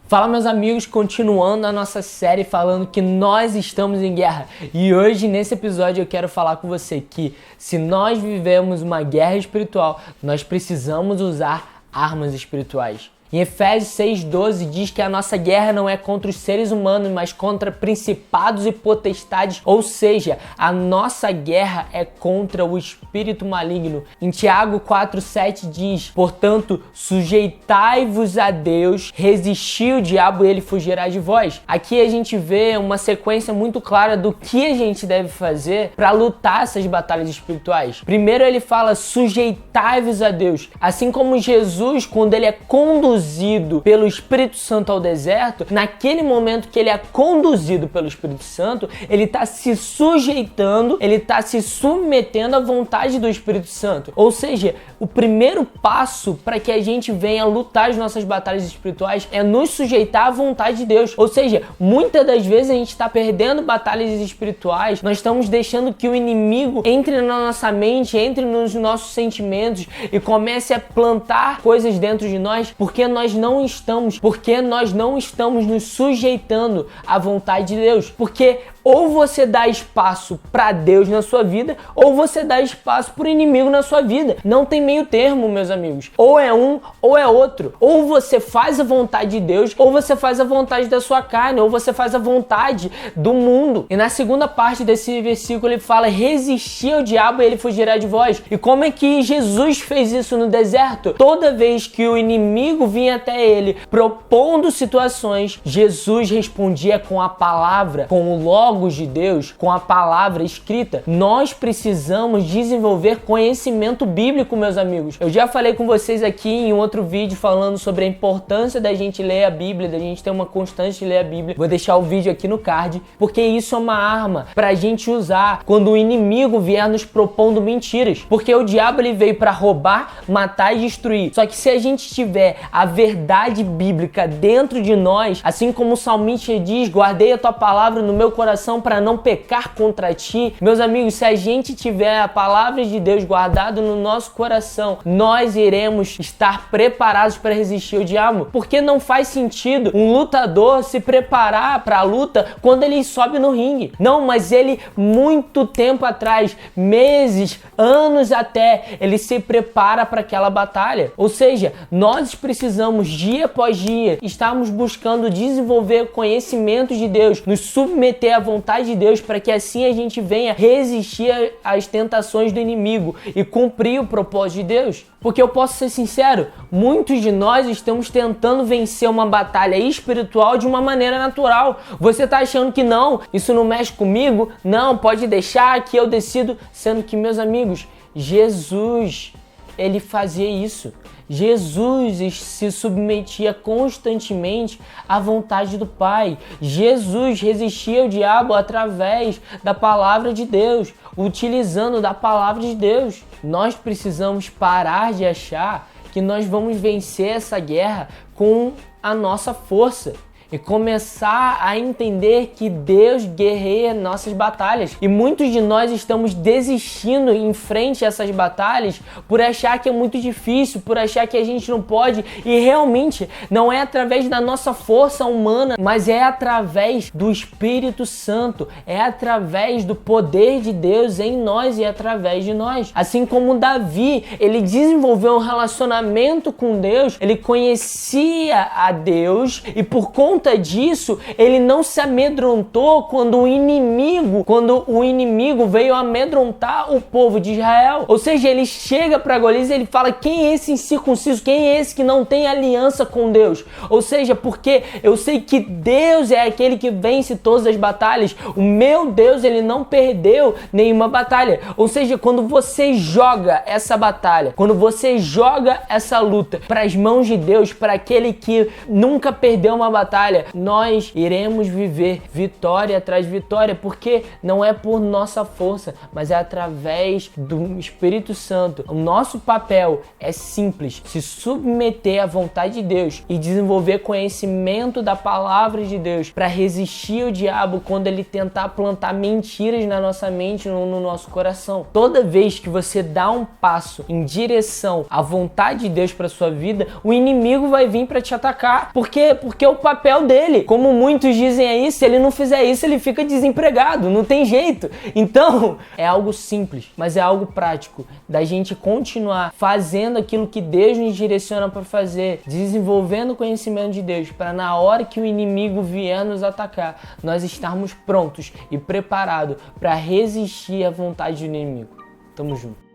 Fala, meus amigos, continuando a nossa série falando que nós estamos em guerra. E hoje, nesse episódio, eu quero falar com você que se nós vivemos uma guerra espiritual, nós precisamos usar armas espirituais. Em Efésios 6,12 diz que a nossa guerra não é contra os seres humanos, mas contra principados e potestades, ou seja, a nossa guerra é contra o espírito maligno. Em Tiago 4,7 diz, portanto, sujeitai-vos a Deus, resisti o diabo e ele fugirá de vós. Aqui a gente vê uma sequência muito clara do que a gente deve fazer para lutar essas batalhas espirituais. Primeiro ele fala, sujeitai-vos a Deus. Assim como Jesus, quando ele é conduzido pelo Espírito Santo ao deserto, naquele momento que ele é conduzido pelo Espírito Santo, ele está se sujeitando, ele está se submetendo à vontade do Espírito Santo. Ou seja, o primeiro passo para que a gente venha lutar as nossas batalhas espirituais é nos sujeitar à vontade de Deus. Ou seja, muitas das vezes a gente está perdendo batalhas espirituais, nós estamos deixando que o inimigo entre na nossa mente, entre nos nossos sentimentos e comece a plantar coisas dentro de nós, porque nós não estamos nos sujeitando à vontade de Deus. Porque ou você dá espaço para Deus na sua vida, ou você dá espaço para o inimigo na sua vida. Não tem meio termo, meus amigos. Ou é um, ou é outro. Ou você faz a vontade de Deus, ou você faz a vontade da sua carne, ou você faz a vontade do mundo. E na segunda parte desse versículo ele fala, resistir ao diabo e ele fugirá de vós. E como é que Jesus fez isso no deserto? Toda vez que o inimigo vinha até ele propondo situações, Jesus respondia com a palavra, com o Logos de Deus, com a palavra escrita. Nós precisamos desenvolver conhecimento bíblico, meus amigos. Eu já falei com vocês aqui em outro vídeo falando sobre a importância da gente ler a Bíblia, da gente ter uma constância de ler a Bíblia. Vou deixar o vídeo aqui no card, porque isso é uma arma pra gente usar quando o inimigo vier nos propondo mentiras. Porque o diabo ele veio pra roubar, matar e destruir. Só que se a gente tiver a verdade bíblica dentro de nós, assim como o salmista diz, guardei a tua palavra no meu coração para não pecar contra ti. Meus amigos, se a gente tiver a palavra de Deus guardada no nosso coração, nós iremos estar preparados para resistir ao diabo. Porque não faz sentido um lutador se preparar para a luta quando ele sobe no ringue. Não, mas ele muito tempo atrás, meses, anos até, ele se prepara para aquela batalha. Ou seja, nós precisamos dia após dia estarmos buscando desenvolver conhecimento de Deus, nos submeter à vontade de Deus para que assim a gente venha resistir às tentações do inimigo e cumprir o propósito de Deus. Porque eu posso ser sincero, muitos de nós estamos tentando vencer uma batalha espiritual de uma maneira natural. Você tá achando que não, isso não mexe comigo? Não, pode deixar que eu decido. Sendo que, meus amigos, Jesus, ele fazia isso. Jesus se submetia constantemente à vontade do Pai. Jesus resistia ao diabo através da palavra de Deus, utilizando da palavra de Deus. Nós precisamos parar de achar que nós vamos vencer essa guerra com a nossa força e começar a entender que Deus guerreia nossas batalhas. E muitos de nós estamos desistindo em frente a essas batalhas por achar que é muito difícil, por achar que a gente não pode. E realmente não é através da nossa força humana, mas é através do Espírito Santo, é através do poder de Deus em nós e através de nós. Assim como Davi, ele desenvolveu um relacionamento com Deus, ele conhecia a Deus e por conta disso, ele não se amedrontou quando o inimigo veio amedrontar o povo de Israel. Ou seja, ele chega para Golias e ele fala, quem é esse incircunciso? Quem é esse que não tem aliança com Deus? Ou seja, porque eu sei que Deus é aquele que vence todas as batalhas. O meu Deus, ele não perdeu nenhuma batalha. Ou seja, quando você joga essa batalha, quando você joga essa luta para as mãos de Deus, para aquele que nunca perdeu uma batalha, batalha, nós iremos viver vitória atrás de vitória, porque não é por nossa força, mas é através do Espírito Santo. O nosso papel é simples: se submeter à vontade de Deus e desenvolver conhecimento da palavra de Deus para resistir ao diabo quando ele tentar plantar mentiras na nossa mente, no nosso coração. Toda vez que você dá um passo em direção à vontade de Deus para sua vida, o inimigo vai vir para te atacar, porque é o papel dele. Como muitos dizem aí, se ele não fizer isso, ele fica desempregado, não tem jeito. Então, é algo simples, mas é algo prático, da gente continuar fazendo aquilo que Deus nos direciona para fazer, desenvolvendo o conhecimento de Deus, para na hora que o inimigo vier nos atacar, nós estarmos prontos e preparados para resistir à vontade do inimigo. Tamo junto.